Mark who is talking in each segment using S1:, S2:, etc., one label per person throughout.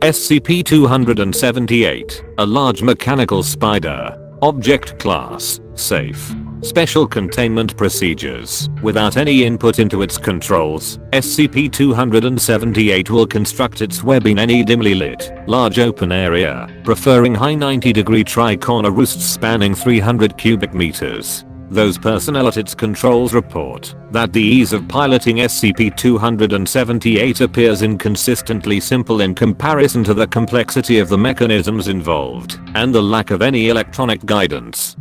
S1: SCP-278, a large mechanical spider. Object Class, Safe. Special Containment Procedures. Without any input into its controls, SCP-278 will construct its web in any dimly lit, large open area, preferring high 90-degree tri-corner roosts spanning 300 cubic meters. Those personnel at its controls report that the ease of piloting SCP-278 appears inconsistently simple in comparison to the complexity of the mechanisms involved and the lack of any electronic guidance.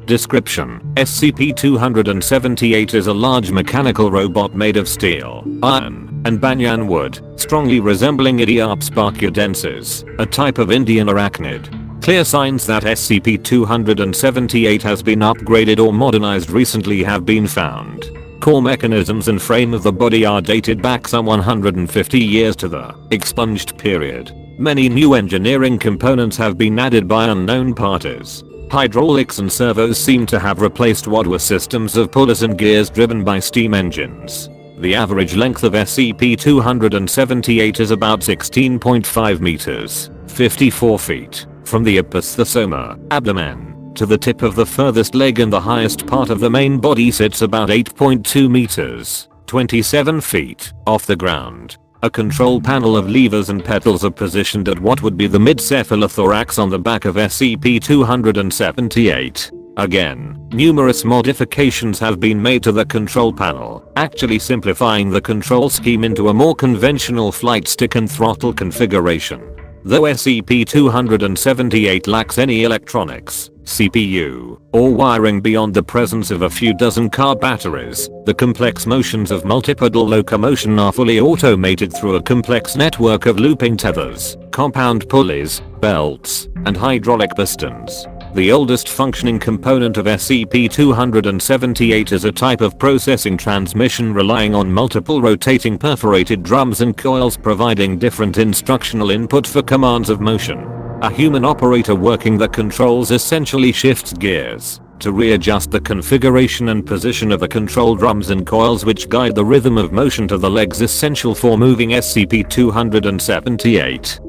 S1: Description: SCP-278 is a large mechanical robot made of steel, iron, and banyan wood, strongly resembling Idiopus barcadensis, a type of Indian arachnid. Clear signs that SCP-278 has been upgraded or modernized recently have been found. Core mechanisms and frame of the body are dated back some 150 years to the expunged period. Many new engineering components have been added by unknown parties. Hydraulics and servos seem to have replaced what were systems of pullers and gears driven by steam engines. The average length of SCP-278 is about 16.5 meters, 54 feet. From the episthossoma, abdomen, to the tip of the furthest leg and the highest part of the main body sits about 8.2 meters, 27 feet, off the ground. A control panel of levers and pedals are positioned at what would be the mid-cephalothorax on the back of SCP-278. Again, numerous modifications have been made to the control panel, actually simplifying the control scheme into a more conventional flight stick and throttle configuration. Though SCP-278 lacks any electronics, CPU, or wiring beyond the presence of a few dozen car batteries, the complex motions of multipedal locomotion are fully automated through a complex network of looping tethers, compound pulleys, belts, and hydraulic pistons. The oldest functioning component of SCP-278 is a type of processing transmission relying on multiple rotating perforated drums and coils providing different instructional input for commands of motion. A human operator working the controls essentially shifts gears to readjust the configuration and position of the control drums and coils which guide the rhythm of motion to the legs essential for moving SCP-278.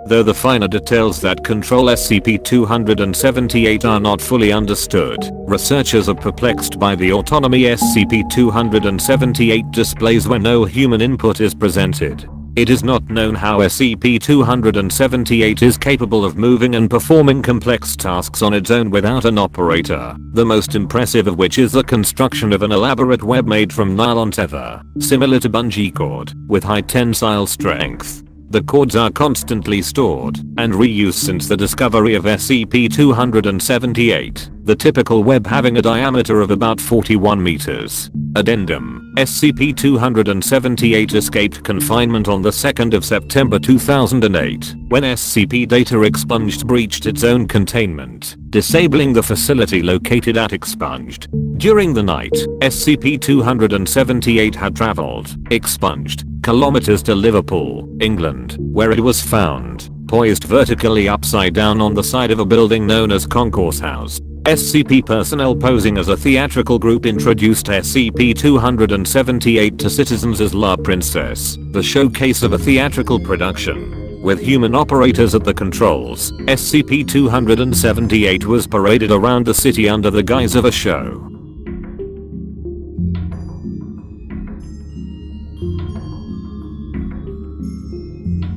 S1: Though the finer details that control SCP-278 are not fully understood, researchers are perplexed by the autonomy SCP-278 displays when no human input is presented. It is not known how SCP-278 is capable of moving and performing complex tasks on its own without an operator, the most impressive of which is the construction of an elaborate web made from nylon tether, similar to bungee cord, with high tensile strength. The cords are constantly stored and reused since the discovery of SCP-278, the typical web having a diameter of about 41 meters. Addendum: SCP-278 escaped confinement on the 2nd of September 2008, when SCP Data Expunged breached its own containment, disabling the facility located at Expunged. During the night, SCP-278 had traveled, expunged, kilometers to Liverpool, England, where it was found, poised vertically upside down on the side of a building known as Concourse House. SCP personnel posing as a theatrical group introduced SCP-278 to citizens as La Princess, the showcase of a theatrical production. With human operators at the controls, SCP-278 was paraded around the city under the guise of a show.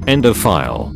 S1: End of file.